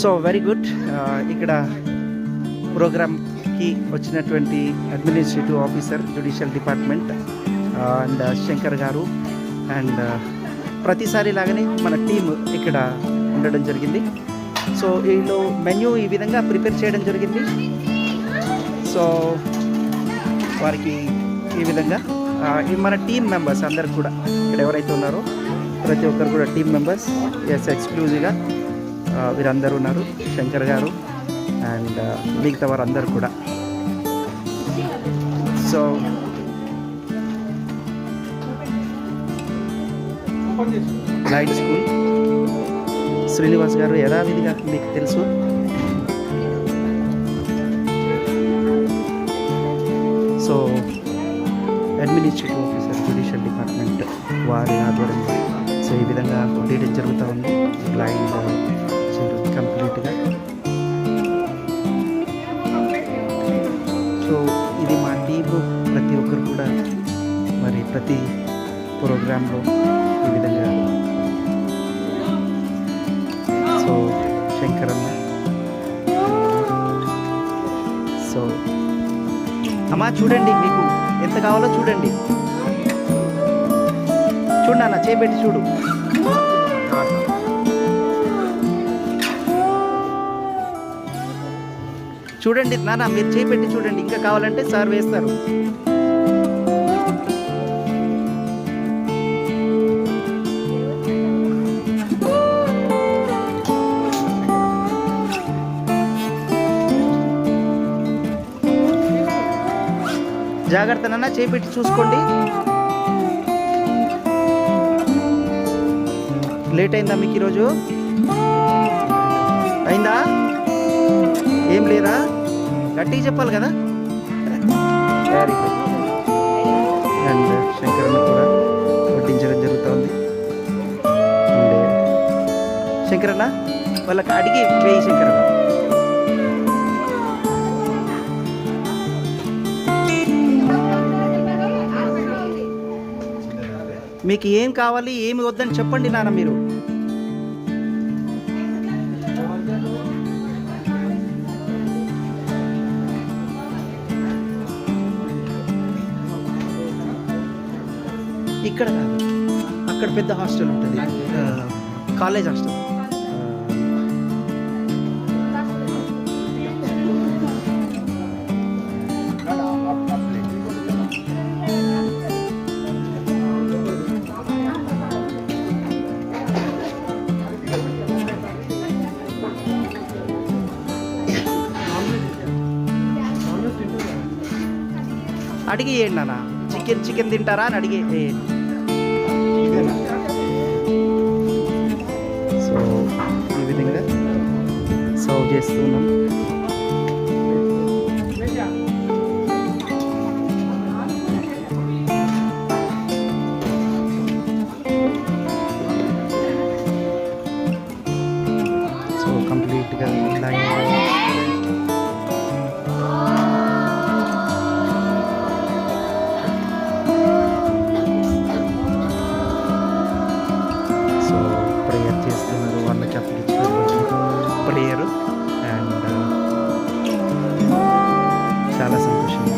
So very good. ఇక్కడ ప్రోగ్రామ్కి వచ్చినటువంటి administrative officer judicial department and Shankar గారు అండ్ ప్రతిసారి లాగానే మన టీం ఇక్కడ ఉండడం జరిగింది. సో వీళ్ళు మెన్యూ ఈ విధంగా ప్రిపేర్ చేయడం జరిగింది. సో వారికి ఈ విధంగా మన టీం మెంబర్స్ అందరు కూడా ఇక్కడ ఎవరైతే ఉన్నారో ప్రతి ఒక్కరు కూడా టీం మెంబర్స్ ఎక్స్క్లూజివ్గా వీరందరూ ఉన్నారు. శంకర్ గారు అండ్ మిగతా వారు అందరు కూడా. సో లైట్ స్కూల్ శ్రీనివాస్ గారు యథావిధిగా మీకు తెలుసు. So administrative officer judicial department వారి ఆధ్వర్యంలో సో ఈ విధంగా ఉండేయడం జరుగుతూ ఉంది. బ్లైండ్ చిల్డ్రన్ కంప్లీట్గా. సో ఇది మా టీము. ప్రతి ఒక్కరు కూడా మరి ప్రతి ప్రోగ్రాంలో ఈ విధంగా. సో శంకరమ్మ. సో అమ్మా చూడండి, మీకు ఎంత కావాలో చూడండి. చూడండి అన్న, చేపెట్టి చూడు. చూడండి నాన్న, మీరు చేపెట్టి చూడండి. ఇంకా కావాలంటే సార్ వేస్తారు. జాగ్రత్త నాన్న, చేపెట్టి చూసుకోండి. లేట్ అయిందా మీకు ఈరోజు? అయిందా? ఏం లేదా? గట్టిగా చెప్పాలి కదా. Very good. అండ్ శంకరన్న కూడా వడ్డించడం జరుగుతుంది. అండ్ శంకరన్న వాళ్ళకి అడిగి వేయి. శంకరన్న మీకు ఏం కావాలి ఏమి వద్దని చెప్పండి నాన్న. మీరు ఇక్కడ కాదు, అక్కడ పెద్ద హాస్టల్ ఉంటుంది, కాలేజ్ హాస్టల్. అడిగి వేయండి నాన్న. చికెన్ తింటారా అని అడిగి వేయండి. సో ఈ విధంగా సర్వ్ చేస్తున్నాం. సో కంప్లీట్గా లైన్. ప్రేయరు అండ్ చాలా సంతోషంగా.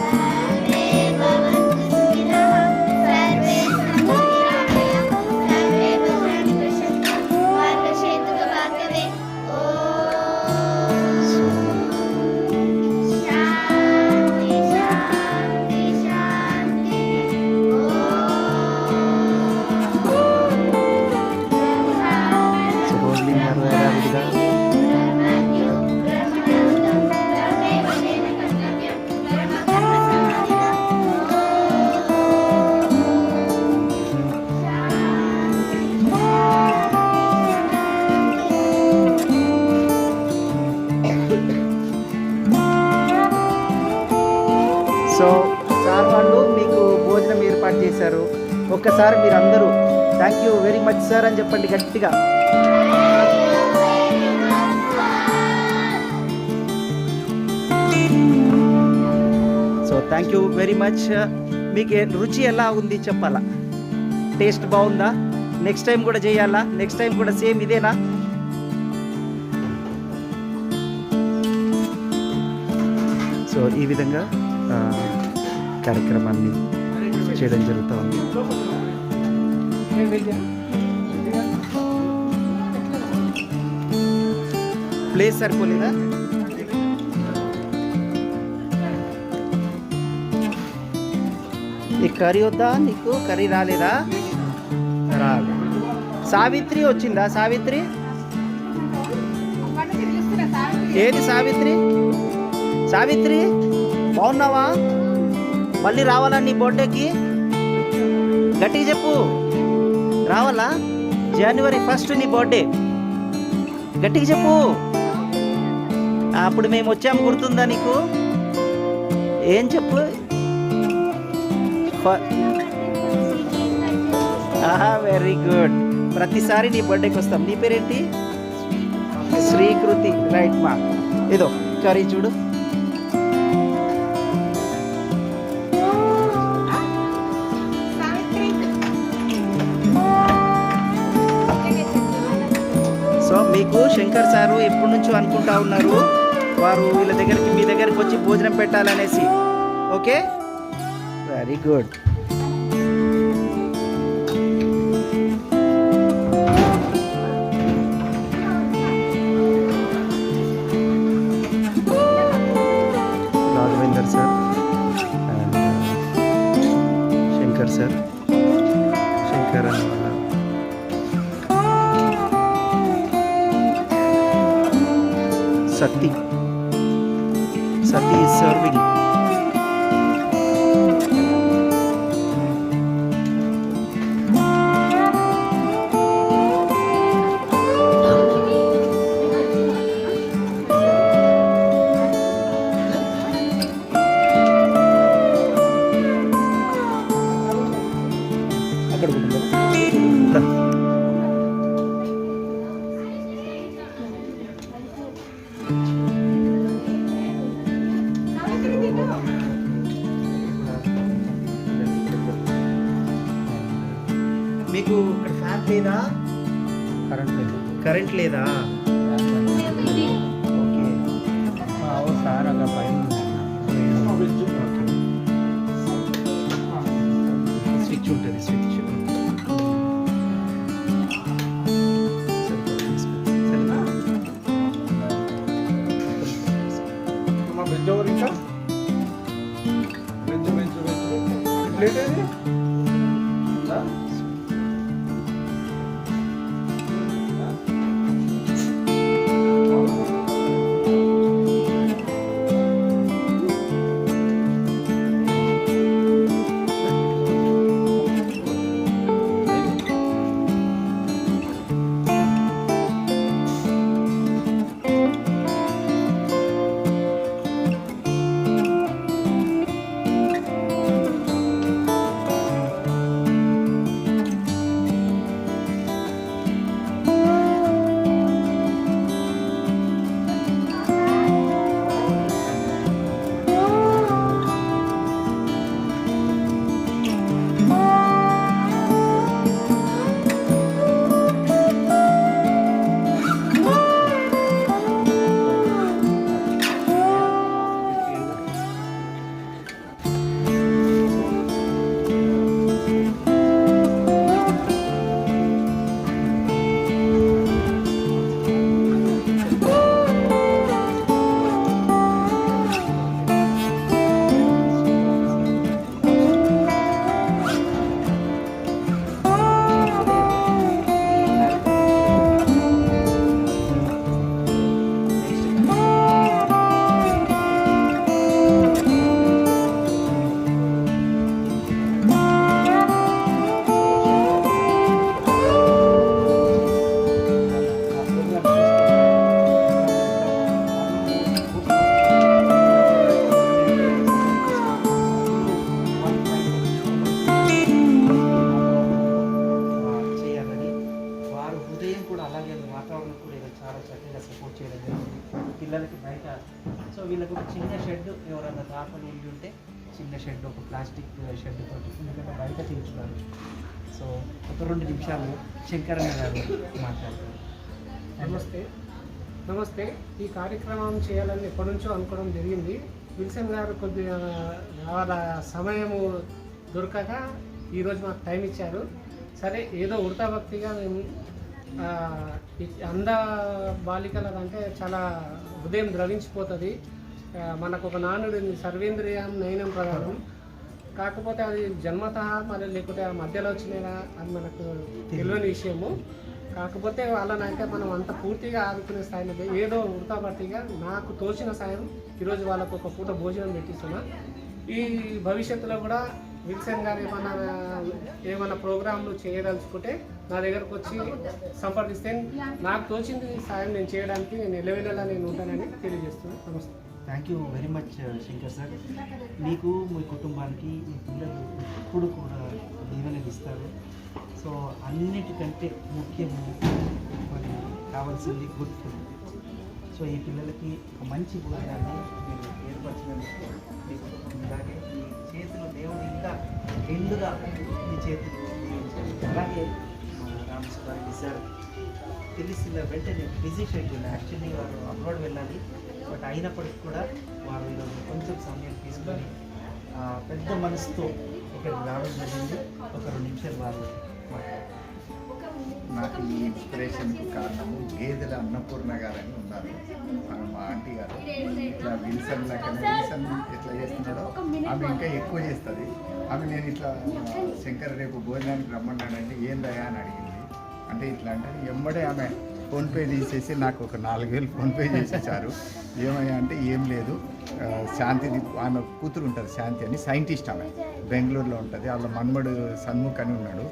సో సార్ వాళ్ళు మీకు భోజనం ఏర్పాటు చేశారు. ఒక్కసారి మీరు అందరూ thank you very much sir అని చెప్పండి గట్టిగా. So thank you very much. మీకు రుచి ఎలా ఉంది చెప్పాలా? టేస్ట్ బాగుందా? నెక్స్ట్ టైం కూడా చేయాలా? నెక్స్ట్ టైం కూడా సేమ్ ఇదేనా? సో ఈ విధంగా కార్యక్రమాన్ని చేయడం జరుగుతూ ఉంది. ప్లేస్ సరిపోలేదా? ఈ కర్రీ వద్దా నీకు? కర్రీ రాలేదా? రాదు. సావిత్రి వచ్చిందా? సావిత్రి ఏది? సావిత్రి, సావిత్రి బాగున్నావా? మళ్ళీ రావాలా నీ బర్త్డేకి? గట్టిగా చెప్పు. రావాలా? జనవరి 1 నీ బర్త్డే. గట్టిగా చెప్పు. అప్పుడు మేము వచ్చాము, గుర్తుందా నీకు? ఏం చెప్పు. Very good. ప్రతిసారి నీ బర్త్డేకి వస్తాం. నీ పేరేంటి? శ్రీకృతి. రైట్ మా. ఇదో కర్రీ చూడు. సో మీకు శంకర్ సారు ఎప్పటి నుంచో అనుకుంటా ఉన్నారు, వారు వీళ్ళ దగ్గరికి, మీ దగ్గరికి వచ్చి భోజనం పెట్టాలనేసి. Okay, very good. Raghavender sir and Shankar sir, Shankar అన్న Sati is serving. అక్కడ మీకు ఇక్కడ ఫ్యాన్ లేదా? కరెంట్ లేదా? ఓకే. సార్ అలా పైన స్విచ్ ఉంటుంది. స్విచ్ ప్లేట్ ఏది? పిల్లలకి బయట. సో వీళ్ళకి ఒక చిన్న షెడ్, ఎవరన్నా దాపలు ఉండి ఉంటే చిన్న షెడ్, ఒక ప్లాస్టిక్ షెడ్ తోటి పిల్లలు బయట తీర్చున్నారు. సో ఒక 2 నిమిషాలు శంకరన్న గారు మాట్లాడతారు. నమస్తే. ఈ కార్యక్రమం చేయాలని ఎప్పటి నుంచో అనుకోవడం జరిగింది. విల్సన్ గారు కొద్దిగా వాళ్ళ సమయము దొరకక ఈరోజు మాకు టైం ఇచ్చారు. సరే ఏదో ఉడతా భక్తిగా మేము అంద బాలికలదంటే చాలా హృదయం ద్రవించిపోతుంది. మనకు ఒక నానుడు సర్వేంద్రియం నయనం ప్రధానం. కాకపోతే అది జన్మత మరి లేకపోతే ఆ మధ్యలో వచ్చినా అది మనకు తెలియని విషయము. కాకపోతే వాళ్ళని అంటే మనం అంత పూర్తిగా ఆదుకునే స్థాయిలో ఏదో ఉడతాబట్టిగా నాకు తోచిన సాయం ఈరోజు వాళ్ళకు ఒక పూట భోజనం పెట్టిస్తున్నా. ఈ భవిష్యత్తులో కూడా విల్సన్ గారు ఏమన్నా ప్రోగ్రాంలు చేయదలుచుకుంటే నా దగ్గరకు వచ్చి సంప్రదిస్తే నాకు తోచింది సాయం నేను చేయడానికి నేను ఎల్లవెల్లలా నేను ఉంటానని తెలియజేస్తున్నాను. నమస్తే. Thank you very much Shankar sir. మీకు మీ కుటుంబానికి మీ పిల్లలు ఎప్పుడు కూడా దీవెనలు ఇస్తారు. సో అన్నిటికంటే ముఖ్యము మరి కావాల్సింది గుడ్ ఫుడ్. సో ఈ పిల్లలకి ఒక మంచి భోజనాన్ని మీరు ఏర్పరిచినందుకు మీకు అలాగే మీ చేతులు దేవుడు ఇంకా ఎండుగా మీ చేతులు అలాగే రామసుబ్బారెడ్డి సార్ తెలిసిన వెంటనే బిజీ షెడ్యూల్. యాక్చువల్లీ వారు అబ్రాడ్ వెళ్ళాలి, బట్ అయినప్పటికీ కూడా వారు ఈరోజు కొంచెం సమయం తీసుకొని పెద్ద మనసుతో ఇక్కడికి రావడం జరిగింది. ఒక 2 నిమిషాలు వారు నాకు ఈ ఇన్స్పిరేషన్కు కారణము గేదెల అన్నపూర్ణ గారు అని ఉన్నారు, మా ఆంటీ గారు. ఇట్లా విల్సన్ ఎట్లా చేస్తున్నాడో ఆమె ఇంకా ఎక్కువ చేస్తుంది. ఆమె నేను ఇట్లా శంకర్ రేపు భోజనానికి రమ్మన్నాడంటే ఏందయ్యా అని అడిగింది. అంటే ఇట్లా అంటే ఎమ్మడే ఆమె ఫోన్పే తీసేసి నాకు ఒక 4,000 ఫోన్పే చేసేసారు. ఏమయ్యా అంటే ఏం లేదు, శాంతి ఆమె కూతురు ఉంటుంది శాంతి అని, సైంటిస్ట్ ఆమె బెంగళూరులో ఉంటుంది. వాళ్ళ మన్మడు సన్ముఖ్ అని ఉన్నాడు,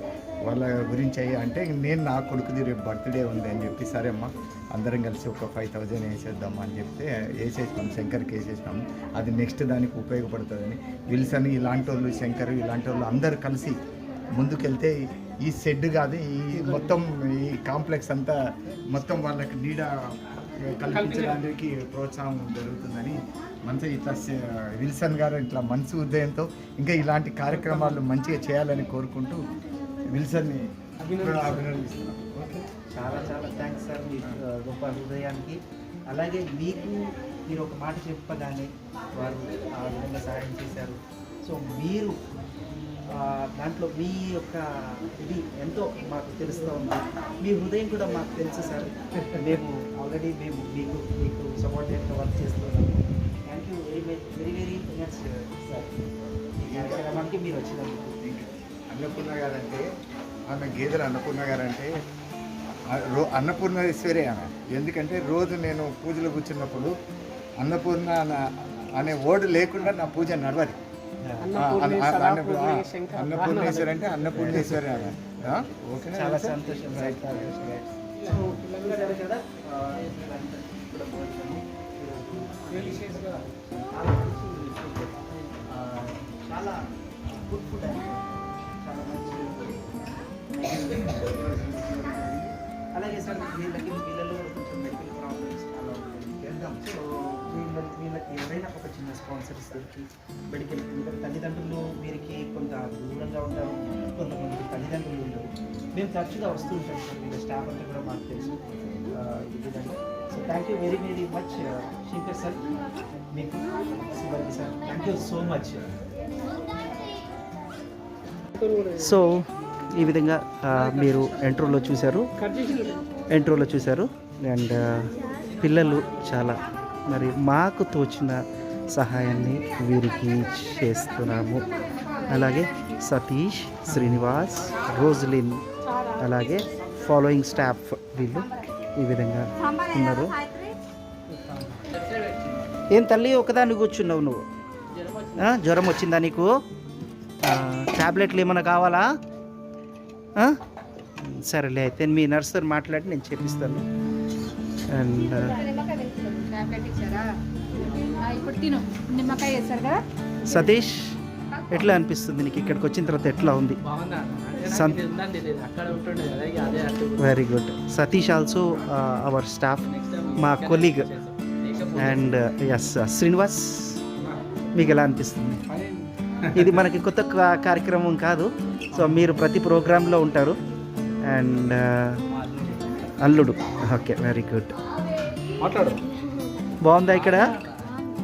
వాళ్ళ గురించి అయ్యా అంటే నేను నా కొడుకుది రేపు బర్త్డే ఉంది అని చెప్పి సరే అమ్మా అందరం కలిసి ఒక 5,000 వేసేద్దామా అని చెప్తే వేసేసినాం, శంకర్కి వేసేసినాం. అది నెక్స్ట్ దానికి ఉపయోగపడుతుందని విల్సన్ ఇలాంటి వాళ్ళు, శంకర్ ఇలాంటి వాళ్ళు అందరు కలిసి ముందుకెళ్తే ఈ షెడ్ కాదు ఈ మొత్తం ఈ కాంప్లెక్స్ అంతా మొత్తం వాళ్ళకి నీడ కల్పించడానికి ప్రోత్సాహం జరుగుతుందని మంచిగా ఇట్లా విల్సన్ గారు ఇట్లా మంచి ఉదయంతో ఇంకా ఇలాంటి కార్యక్రమాలు మంచిగా చేయాలని కోరుకుంటూ విల్సన్ని అభినందిస్తున్నాం. చాలా చాలా థ్యాంక్స్ సార్ మీ గొప్ప హృదయానికి. అలాగే మీకు మీరు ఒక మాట చెప్పగానే వారు ఆ విధంగా సహాయం చేశారు. సో మీరు దాంట్లో మీ యొక్క ఇది ఎంతో మాకు తెలుస్తూ ఉంది. మీ హృదయం కూడా మాకు తెలుసు సార్. మేము ఆల్రెడీ మీకు సపోర్టెడ్గా వర్క్ చేస్తున్నాము. Thank you very very much sir ఈ కార్యక్రమానికి మీరు వచ్చినందుకు. అన్నపూర్ణ గారంటే ఆమె గేదెల అన్నపూర్ణ గారంటే అన్నపూర్ణేశ్వరి ఆమె. ఎందుకంటే రోజు నేను పూజలో కూర్చున్నప్పుడు అన్నపూర్ణ అనే వర్డ్ లేకుండా నా పూజ నడవది. అన్నపూర్ణేశ్వరి అంటే అన్నపూర్ణేశ్వరి ఆమె. ఓకే, చాలా సంతోషం. చాలా గుడ్ ఫుడ్ అండి, చాలా మంచి. అలాగే సార్ వీళ్ళకి పిల్లలు కొంచెం మెడికల్ ప్రాబ్లమ్స్ అలా వెళ్దాం. సో వీళ్ళకి ఎవరైనా ఒక చిన్న స్పాన్సర్స్ దొరికి మెడికల్ తల్లిదండ్రులు వీరికి కొంత దూరంగా ఉంటారు, కొంతమంది తల్లిదండ్రులు ఉండరు. మేము తరచుగా వస్తూ ఉంటాం సార్, వీళ్ళ స్టాఫ్ అంతా కూడా మాకు తెలుసు ఈ విధంగా. So thank you very very much Shankar sir, మీకు Shivaji sir, thank you so much. So ఈ విధంగా మీరు ఇంట్రోలో చూశారు అండ్ పిల్లలు చాలా మరి మాకు తోచిన సహాయాన్ని వీరికి చేస్తున్నాము. అలాగే సతీష్, శ్రీనివాస్, రోజ్లిన్, అలాగే ఫాలోయింగ్ స్టాఫ్ వీళ్ళు ఈ విధంగా ఉన్నారు. ఏం తల్లి ఒకదాన్ని కూర్చున్నావు నువ్వు? జ్వరం వచ్చిందా నీకు? ట్యాబ్లెట్లు ఏమైనా కావాలా? సరేలే అయితే మీ నర్సుతో మాట్లాడి నేను చేపిస్తాను. అండ్ సతీష్ ఎట్లా అనిపిస్తుంది నీకు ఇక్కడికి వచ్చిన తర్వాత? ఎట్లా ఉంది? Very good. Satish also our staff, మా కొలీగ్. అండ్ ఎస్ శ్రీనివాస్, మీకు ఎలా అనిపిస్తుంది? ఇది మనకి కొత్త కార్యక్రమం కాదు, సో మీరు ప్రతి ప్రోగ్రాంలో ఉంటారు. అండ్ అల్లుడు, ఓకే వెరీ గుడ్. బాగుందా ఇక్కడ?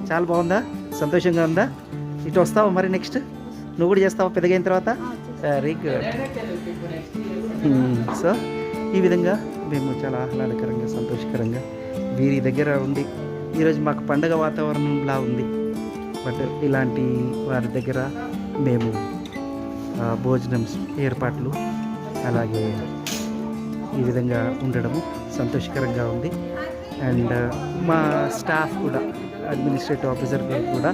చాలా బాగుందా? సంతోషంగా ఉందా? ఇటు వస్తావా మరి నెక్స్ట్? నువ్వు కూడా చేస్తావా పెద్దగైన తర్వాత? Very good. సో ఈ విధంగా మేము చాలా ఆహ్లాదకరంగా సంతోషకరంగా వీరి దగ్గర ఉండి ఈరోజు మాకు పండగ వాతావరణంలా ఉంది. బట్ ఇలాంటి వారి దగ్గర మేము భోజనం ఏర్పాట్లు అలాగే ఈ విధంగా ఉండడము సంతోషకరంగా ఉంది. అండ్ మా స్టాఫ్ కూడా అడ్మినిస్ట్రేటివ్ ఆఫీసర్ గారు కూడా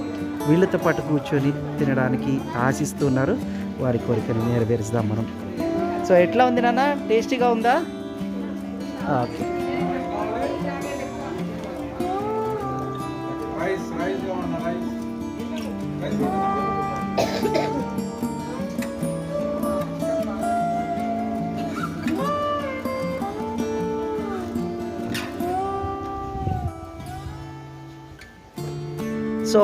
వీళ్ళతో పాటు కూర్చొని తినడానికి ఆశిస్తున్నారు. వారి కోరికను నెరవేరుస్తాం మనం. సో ఎట్లా ఉంది నాన్న? టేస్టీగా ఉందా? Okay. So,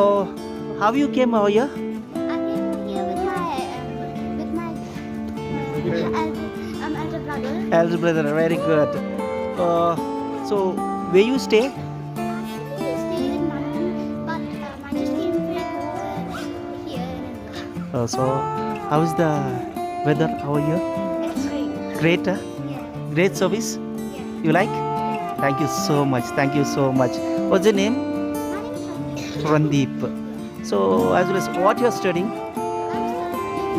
how you came over here? I came here with my elder brother. Elder brother, very good. So, where you stay? He stayed in London, but I just came here in India. So, how is the weather over here? It's great. Great, huh? Yeah. Great service. Yeah. You like? Thank you so much. Thank you so much. What's your name? My name is Shanti. Randeep. So, as well as what you are studying? I'm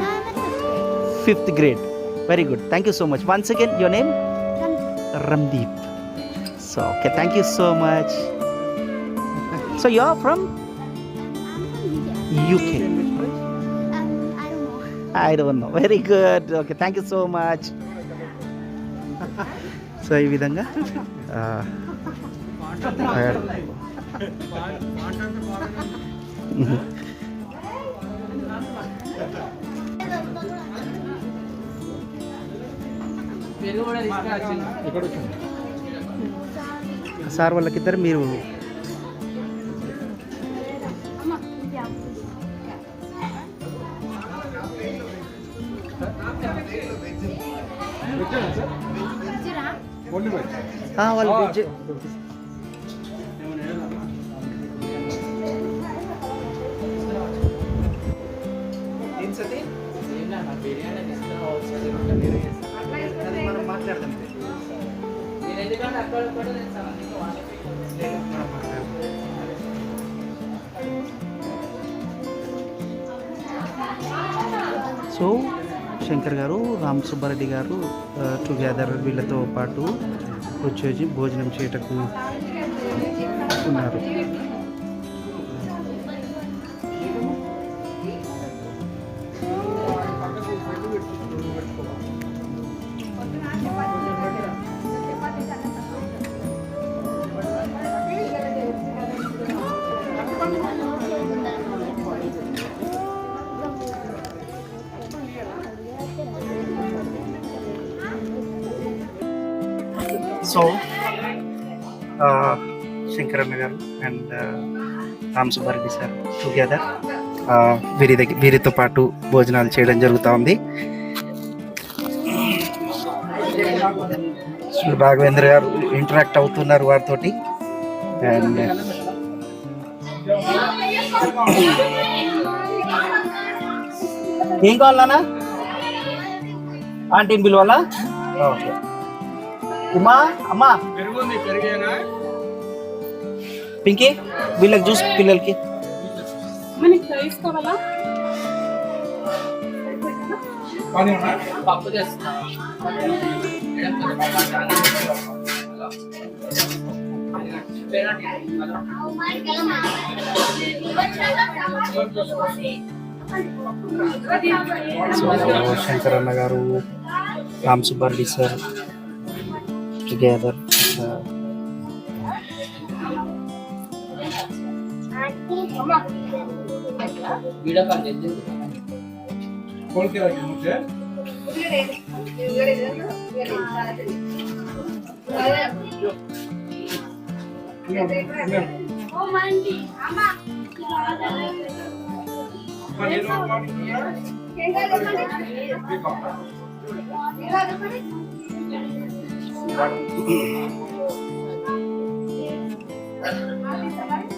at the Fifth grade. Very good. Thank you so much. Once again, your name? grade. Ramdeep. So, okay, thank you so much. So, you are from I'm from India. UK. I don't know. I don't know. Very good. Okay, thank you so much. So ఈ విధంగా sir వాళ్ళకిద్దరు మీరు Amma, yeah. వాళ్ళు veg మనం మాట్లాడదాం. So Shankar గారు, రామ్ సుబ్బారెడ్డి గారు together వీళ్ళతో పాటు వచ్చేసి భోజనం చేయటకు ఉన్నారు. So Shankaranna garu and Ram Subbareddy sir together వీరితో పాటు భోజనాలు చేయడం జరుగుతూ ఉంది. రాఘవేంద్ర గారు ఇంటరాక్ట్ అవుతున్నారు వారితోటి. అండ్ ఏం కావాలన్నా? ఆంటీని పిలవాలా? ఓకే. ఉమా, అమ్మా, పింకీ, వీళ్ళకి చూసి పిల్లలకి పప్పు చేస్తా. Shankaranna garu, Ram Subbareddy sir together. Video call చేద్దాం.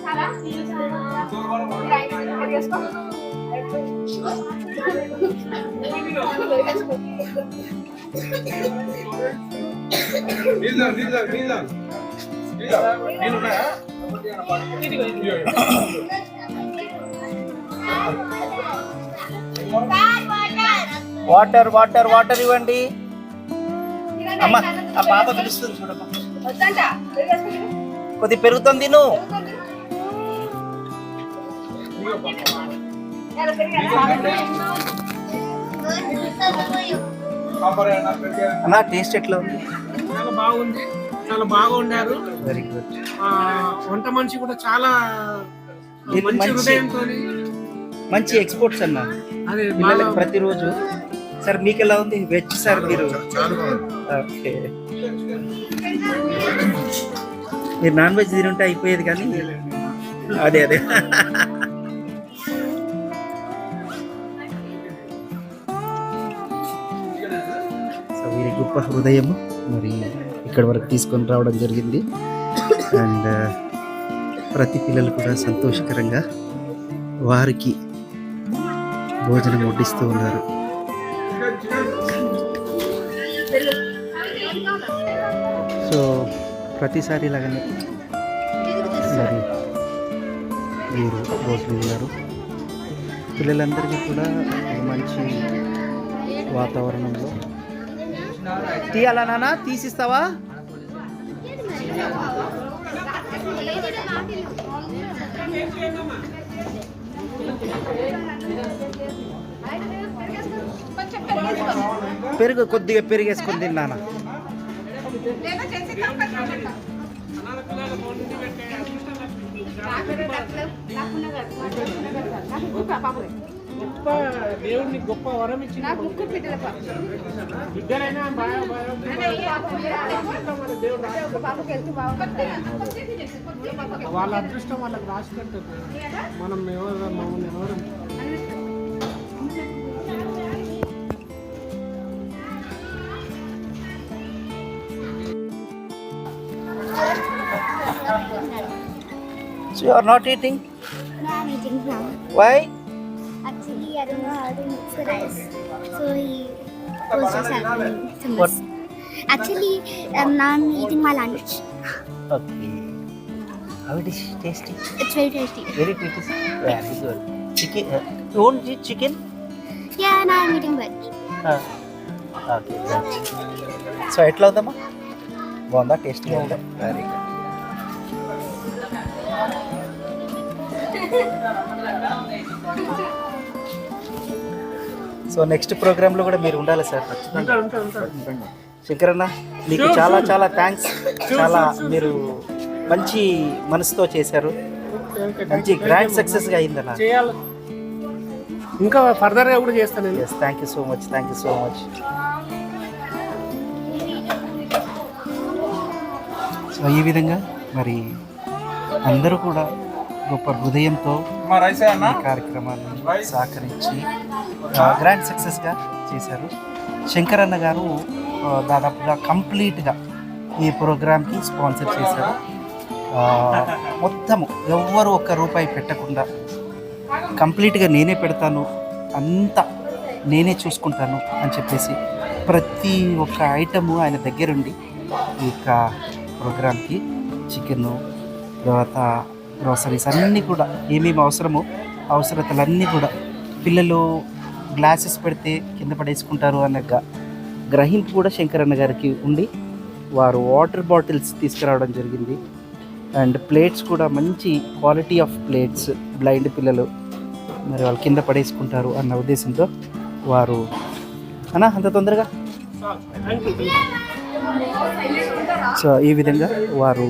Salah. వాటర్ వాటర్ వాటర్ ఇవ్వండి. అమ్మ ఆ పాప పిలుస్తుంది చూడమ్మా. కొద్ది పెరుగుతుంది తిను. అన్న టేస్ట్ ఎట్లా ఉంది? చాలా బాగుంది, చాలా బాగా ఉండారు. Very good. వంట మనిషి కూడా చాలా వీళ్ళు మంచి మంచి హృదయంతో మంచి ఎక్స్పోర్ట్స్ అన్న అదే పిల్లలకి ప్రతిరోజు. సార్ మీకు ఎలా ఉంది వెజ్ సార్ మీరు? చాలా బాగుంది. ఓకే, మీరు నాన్ వెజ్ తినుంటే అయిపోయేది కానీ అదే అదే. సో వీరి గొప్ప హృదయం మరి ఇక్కడ వరకు తీసుకొని రావడం జరిగింది. అండ్ ప్రతి పిల్లలు కూడా సంతోషకరంగా వారికి భోజనం వడ్డిస్తూ ఉన్నారు. సో ప్రతిసారి ఇలాగనే మరి మీరు భోజనం ఉన్నారు. పిల్లలందరికీ కూడా ఒక మంచి వాతావరణంలో తీయాలా నాన్న? తీసిస్తావా? పెరుగు కొద్దిగా పెరిగేసుకొని తిన్నానా? గొప్ప దేవుడిని గొప్ప వరం ఇచ్చిన బిడ్డలైనా వాళ్ళ అదృష్టం వాళ్ళకి రాసి పెట్టదు. మనం ఎవరు మమ్మల్ని ఎవరు So you are not eating? No, I'm eating now. Why? Actually, I don't know how to mix the rice. So he was just helping me to What? mix. Actually, now I'm eating my lunch. Okay. How it is tasty? It's very tasty. Very tasty. Very good. Chicken. You won't eat chicken? Yeah, now I'm eating veg. Okay. So ఎట్లా ఉందమ్మా? బాగుందా? టేస్టీగా ఉందా? Very good. So next ప్రోగ్రాంలో కూడా మీరు ఉండాలి sir. Shankar అన్న మీకు చాలా చాలా థ్యాంక్స్. చాలా మీరు మంచి మనసుతో చేశారు. మంచి గ్రాండ్ సక్సెస్గా అయిందన్న. చేయాలి, ఇంకా ఫర్దర్గా కూడా చేస్తాను నేను. Yes, thank you so much. Thank you so much. So ఈ విధంగా మరి అందరూ కూడా గొప్ప హృదయంతో ఈ కార్యక్రమాన్ని సహకరించి గ్రాండ్ సక్సెస్గా చేశారు. శంకర్ అన్న గారు దాదాపుగా కంప్లీట్గా ఈ ప్రోగ్రామ్కి స్పాన్సర్ చేశారు. మొత్తము ఎవ్వరు ఒక్క రూపాయి పెట్టకుండా కంప్లీట్గా నేనే పెడతాను, అంతా నేనే చూసుకుంటాను అని చెప్పేసి ప్రతి ఒక్క ఐటము ఆయన దగ్గరుండి ఈ యొక్క ప్రోగ్రామ్కి చికెను తర్వాత గ్రోసరీస్ అన్నీ కూడా ఏమేమి అవసరమో అవసరతలన్నీ కూడా పిల్లలు గ్లాసెస్ పెడితే కింద పడేసుకుంటారు అన్న గ్రహింపు కూడా శంకరన్న గారికి ఉండి వారు వాటర్ బాటిల్స్ తీసుకురావడం జరిగింది. అండ్ ప్లేట్స్ కూడా మంచి క్వాలిటీ ఆఫ్ ప్లేట్స్, బ్లైండ్ పిల్లలు మరి వాళ్ళు కింద పడేసుకుంటారు అన్న ఉద్దేశంతో వారు అన్నా అంత తొందరగా సో ఈ విధంగా వారు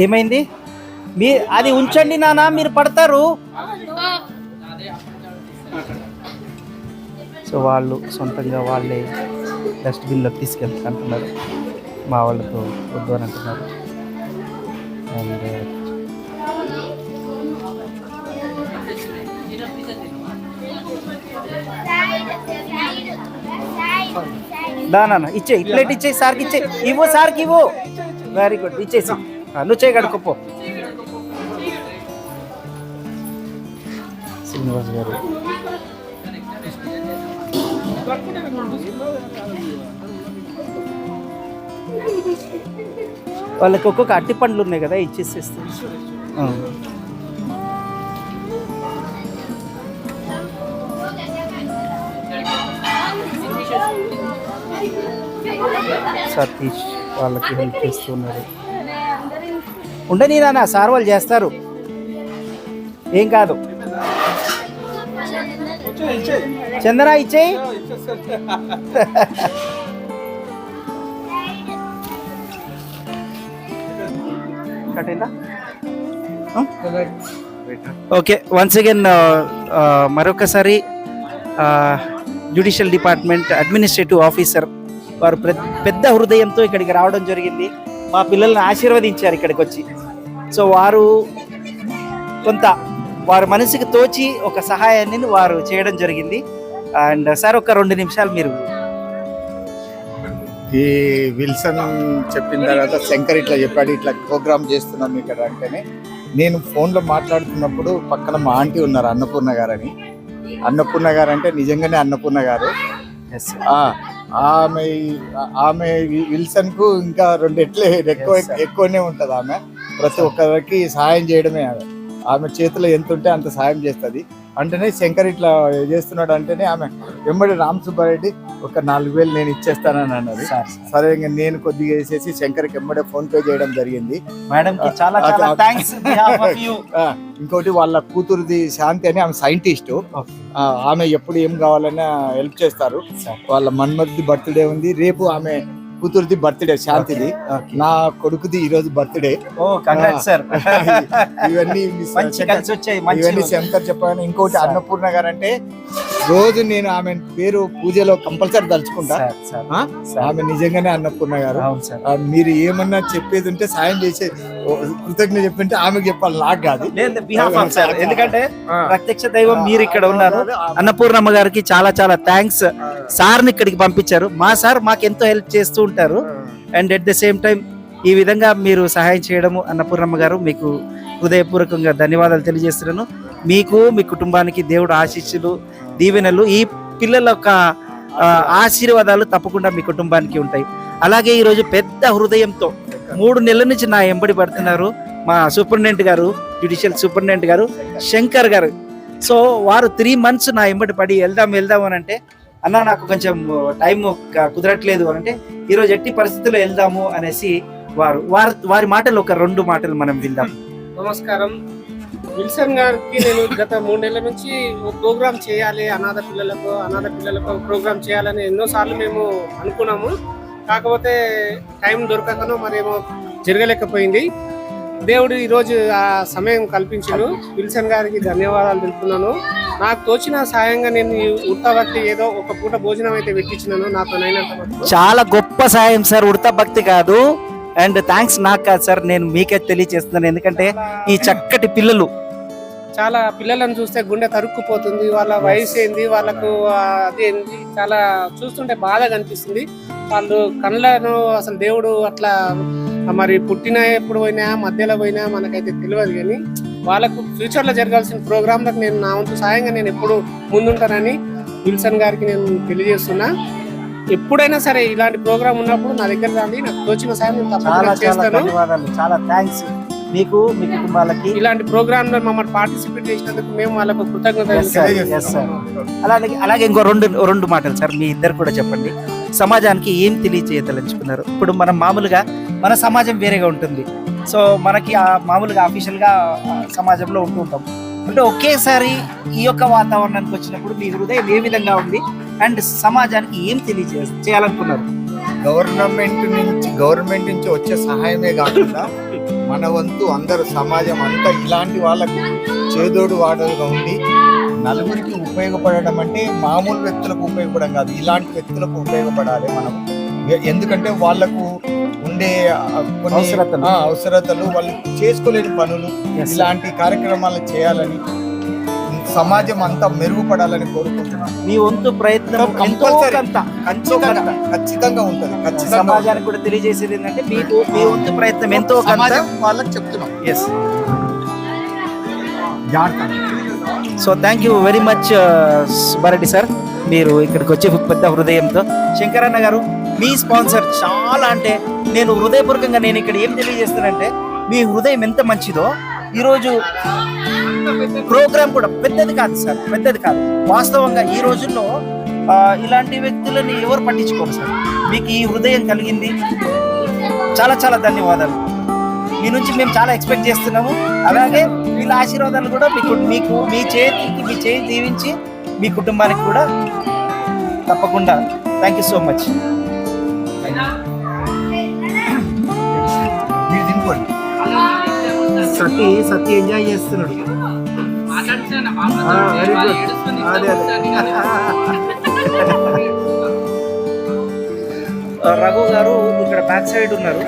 ఏమైంది? మీ అది ఉంచండి నాన్న, మీరు పడతారు. సో వాళ్ళు సొంతంగా వాళ్ళే డస్ట్బిన్లో తీసుకెళ్తానంటున్నారు. మా వాళ్ళతో వద్దు అని అంటున్నారు. And Side. దానా ఇచ్చే ప్లేట్ ఇచ్చే సార్కి ఇచ్చే ఇవ్వు సార్కి ఇవ్వు వెరీ గుడ్ ఇచ్చేసి నువ్వు చేయి కడుక్కోపో శ్రీనివాస్ గారు వాళ్ళకి ఒక్కొక్క అట్టి పండ్లు ఉన్నాయి కదా ఇచ్చేసేస్తే సతీష్ వాళ్ళకి హెల్ప్ చేస్తున్నారు ఉండని నాన్న సార్ వాళ్ళు చేస్తారు ఏం కాదు చందన ఇచ్చేయి ఓకే వన్స్ అగైన్ మరొకసారి జ్యుడిషియల్ డిపార్ట్మెంట్ అడ్మినిస్ట్రేటివ్ ఆఫీసర్ వారు పెద్ద హృదయంతో ఇక్కడికి రావడం జరిగింది మా పిల్లల్ని ఆశీర్వదించారు ఇక్కడికి వచ్చి సో వారు కొంత వారి మనసుకి తోచి ఒక సహాయాన్ని వారు చేయడం జరిగింది అండ్ సార్ ఒక 2 నిమిషాలు మీరు ఈ విల్సన్ చెప్పిన తర్వాత శంకర్ ఇట్లా చెప్పాడు ఇట్లా ప్రోగ్రామ్ చేస్తున్నాం ఇక్కడ అంటేనే నేను ఫోన్లో మాట్లాడుతున్నప్పుడు పక్కన మా ఆంటీ ఉన్నారు అన్నపూర్ణ గారు అని అన్నపూర్ణ గారు అంటే నిజంగానే అన్నపూర్ణ గారు ఆమె ఆమె విల్సన్ కు ఇంకా 2 రెట్లు ఎక్కువనే ఉంటది ఆమె ప్రతి ఒక్కరికి సహాయం చేయడమే ఆమె చేతిలో ఎంత ఉంటే అంత సహాయం చేస్తుంది అంటేనే శంకర్ ఇట్లా చేస్తున్నాడు అంటేనే ఆమె వెంబడి రామ్ సుబ్బారెడ్డి ఒక 4,000 నేను ఇచ్చేస్తానని అన్నది సరే ఇంకా నేను కొద్దిగా వేసేసి శంకర్కి వెంబడే ఫోన్ పే చేయడం జరిగింది మేడం చాలా చాలా థాంక్స్ ఇంకోటి వాళ్ళ కూతురుది శాంతి అని ఆమె సైంటిస్ట్ ఆమె ఎప్పుడు ఏం కావాలన్నా హెల్ప్ చేస్తారు వాళ్ళ మన్మథ్ది బర్త్డే ఉంది రేపు ఆమె కూతురుది బర్త్డే శాంతిది నా కొడుకుది ఈ రోజు బర్త్డే ఇవన్నీ శంకర్ చెప్పాను ఇంకోటి అన్నపూర్ణ గారు అంటే రోజు నేను ఆమె పేరు పూజలో కంపల్సరీ తలుచుకుంటా ఆమె నిజంగానే అన్నపూర్ణ గారు మీరు ఏమన్నా చెప్పేది ఉంటే సాయం చేసే కృతజ్ఞత చెప్పింటే ఆమెకు చెప్పాలి నాకు కాదు ఎందుకంటే ప్రత్యక్ష దైవం మీరు ఇక్కడ ఉన్నారు అన్నపూర్ణమ్మ గారికి చాలా చాలా థ్యాంక్స్ సార్ని ఇక్కడికి పంపించారు మా సార్ మాకు ఎంతో హెల్ప్ చేస్తూ ఉంటారు and at the same time ఈ విధంగా మీరు సహాయం చేయడము అన్నపూర్ణమ్మ గారు మీకు హృదయపూర్వకంగా ధన్యవాదాలు తెలియజేస్తున్నాను మీకు మీ కుటుంబానికి దేవుడు ఆశీస్సులు దీవెనలు ఈ పిల్లల యొక్క ఆశీర్వాదాలు తప్పకుండా మీ కుటుంబానికి ఉంటాయి అలాగే ఈరోజు పెద్ద హృదయంతో 3 నెలల నుంచి నా ఎంబడి పడుతున్నారు మా సూపరింటెండెంట్ గారు జ్యుడిషియల్ సూపరింటెండెంట్ గారు శంకర్ గారు సో వారు 3 months నా ఎంబడి పడి వెళ్దాం అని అంటే అన్న నాకు కొంచెం టైం కుదరట్లేదు అని అంటే ఈరోజు ఎట్టి పరిస్థితుల్లో వెళ్దాము అనేసి వారి మాటలు ఒక 2 మాటలు మనం విందాం. నమస్కారం. విల్సన్ గారికి నేను గత 3 నెలల నుంచి ప్రోగ్రామ్ చేయాలి అనాథ పిల్లలకు ప్రోగ్రామ్ చేయాలని ఎన్నోసార్లు మేము అనుకున్నాము. కాకపోతే టైం దొరకకనో మరేమో జరగలేకపోయింది. దేవుడు ఈరోజు ఆ సమయం కల్పించాడు. విల్సన్ గారికి ధన్యవాదాలు తెలుపుతున్నాను. నాకు తోచిన సాయంగా నేను ఉడతా భక్తి ఏదో ఒక పూట భోజనం అయితే పెట్టించినాను నాతో నైనంత. చాలా గొప్ప సాయం సార్, ఉడతా భక్తి కాదు. అండ్ థ్యాంక్స్ నాకు కాదు సార్, నేను మీకే తెలియజేస్తున్నాను. ఎందుకంటే ఈ చక్కటి పిల్లలు చాలా పిల్లలను చూస్తే గుండె తరుక్కుపోతుంది. వాళ్ళ వయసు ఏంది, వాళ్ళకు అది ఏంది, చాలా చూస్తుంటే బాధగా అనిపిస్తుంది. వాళ్ళు కళ్ళను అసలు దేవుడు అట్లా మరి పుట్టిన ఎప్పుడు పోయినా మధ్యలో పోయినా మనకైతే తెలియదు. కానీ వాళ్ళకు ఫ్యూచర్లో జరగాల్సిన ప్రోగ్రాంలకు నేను నా వంతు సాయంగా నేను ఎప్పుడు ముందుంటానని విల్సన్ గారికి నేను తెలియజేస్తున్నా. ఎప్పుడైనా సరే ఇలాంటి ప్రోగ్రామ్ ఉన్నప్పుడు నా దగ్గర రాండి, నాకు తోచిన సాయం నేను తప్పకుండా చేస్తాను. చాలా థ్యాంక్స్ మీకు, మీ కుటుంబాలకి. ఇలాంటి ప్రోగ్రామ్ లో మమ్మల్ని పార్టిసిపేట్ చేసినందుకు మేము వాళ్ళకు కృతజ్ఞతలు. అలాగే ఇంకో రెండు మాటలు సార్, మీ ఇద్దరు కూడా చెప్పండి. సమాజానికి ఏం తెలియజేయదలుచుకున్నారు? ఇప్పుడు మనం మామూలుగా మన సమాజం వేరేగా ఉంటుంది. సో మనకి మామూలుగా అఫీషియల్ గా సమాజంలో ఉంటూ ఉంటాం. అంటే ఒకేసారి ఈ యొక్క వాతావరణానికి వచ్చినప్పుడు మీ హృదయం ఏ విధంగా ఉంది అండ్ సమాజానికి ఏం చేయాలనుకున్నారు? గవర్నమెంట్ నుంచి వచ్చే సహాయమే కాకుండా మన వంతు అందరూ సమాజం అంతా ఇలాంటి వాళ్ళకు చేదోడు వాడలుగా ఉండి నలుగురికి ఉపయోగపడడం అంటే మామూలు వ్యక్తులకు ఉపయోగపడడం కాదు, ఇలాంటి వ్యక్తులకు ఉపయోగపడాలి మనం. ఎందుకంటే వాళ్ళకు ఉండే కొన్ని అవసరతలు, వాళ్ళు చేసుకోలేని పనులు, ఇలాంటి కార్యక్రమాలు చేయాలని సమాజం అంతా మెరుగుపడాలని కోరుకుంటున్నాను. మీ వంతు ప్రయత్నం ఎంతో కంపల్సరీ. కొంత ఎంతో కొంత ఖచ్చితంగా ఉంటుంది. ఖచ్చితంగా సమాజానికి కూడా తెలియజేసేది ఏంటంటే మీకు మీ వంతు ప్రయత్నం ఎంతో కొంత. సమాజం వాళ్ళకి చెప్తున్నాం. ఎస్. జాగ్రత్త. So thank you very much Subbareddy sir, మీరు ఇక్కడికి వచ్చే పెద్ద హృదయంతో. శంకరన్న గారు, మీ స్పాన్సర్ చాలా, అంటే నేను హృదయపూర్వకంగా నేను ఇక్కడ ఏం తెలియజేస్తానంటే మీ హృదయం ఎంత మంచిదో. ఈరోజు ప్రోగ్రామ్ కూడా పెద్దది కాదు సార్, పెద్దది కాదు. వాస్తవంగా ఈ రోజుల్లో ఇలాంటి వ్యక్తులని ఎవరు పట్టించుకోరు సార్. మీకు ఈ హృదయం కలిగింది, చాలా చాలా ధన్యవాదాలు. మీ నుంచి మేము చాలా ఎక్స్పెక్ట్ చేస్తున్నాము. అలాగే వీళ్ళ ఆశీర్వాదాలు కూడా మీకు మీ చేయి దీవించి మీ కుటుంబానికి కూడా తప్పకుండా. Thank you so much. మీరు తినుకోండి. సతీ ఎంజాయ్ చేస్తున్నాడు. Very good. అదే రఘు గారు ఇక్కడ బ్యాక్ సైడ్ ఉన్నారు.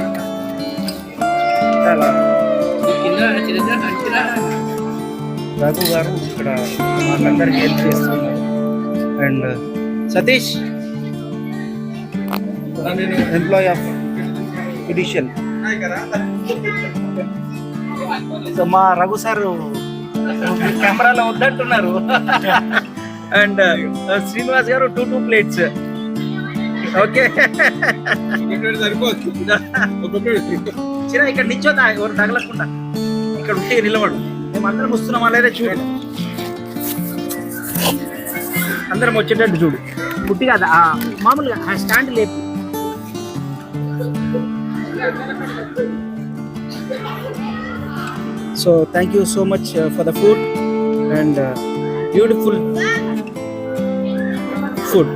చాలా రఘు గారు ఇక్కడ మాకందరికి హెల్ప్ చేస్తున్నారు. And Satish, employee of judicial. So మా రఘు సార్ కెమెరాలో వద్దంటున్నారు. అండ్ శ్రీనివాస్ గారు 2 ప్లేట్స్. ఓకే, చిరా ఇక్కడ నిల్చోదా, ఎవరు తగలకుండా ఇక్కడ ఉంటే నిలబడు. మేము అందరం వస్తున్నామా లేదా చూడు, అందరం వచ్చేటట్టు చూడు. పుట్టి కాదు, మామూలుగా స్టాండ్ లేపు. So thank you so much for the food and beautiful food.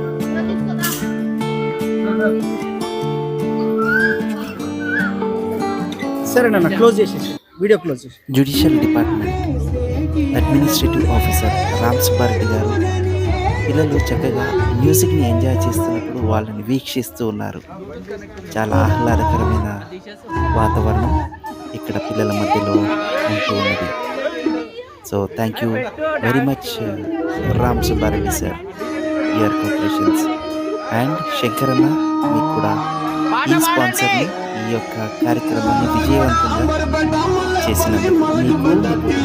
సరే నాన్న, క్లోజ్ చేసేసి వీడియో క్లోజ్ చేసి. Judicial department administrative officer Ram Subbareddy garu పిల్లలు చక్కగా మ్యూజిక్ని ఎంజాయ్ చేస్తున్నప్పుడు వాళ్ళని వీక్షిస్తూ ఉన్నారు. చాలా ఆహ్లాదకరమైన వాతావరణం ఇక్కడ పిల్లల మధ్యలో ఉంటూ ఉన్నది. So thank you very much Ram Subbareddy sir, your cooperations. And శంకరన్న, మీకు కూడా ఈ స్పాన్సర్ని, ఈ యొక్క కార్యక్రమాన్ని విజయవంతంగా చేసినందుకు మీకు,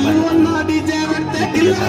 మీ కుటుంబానికి, మీ పిల్లల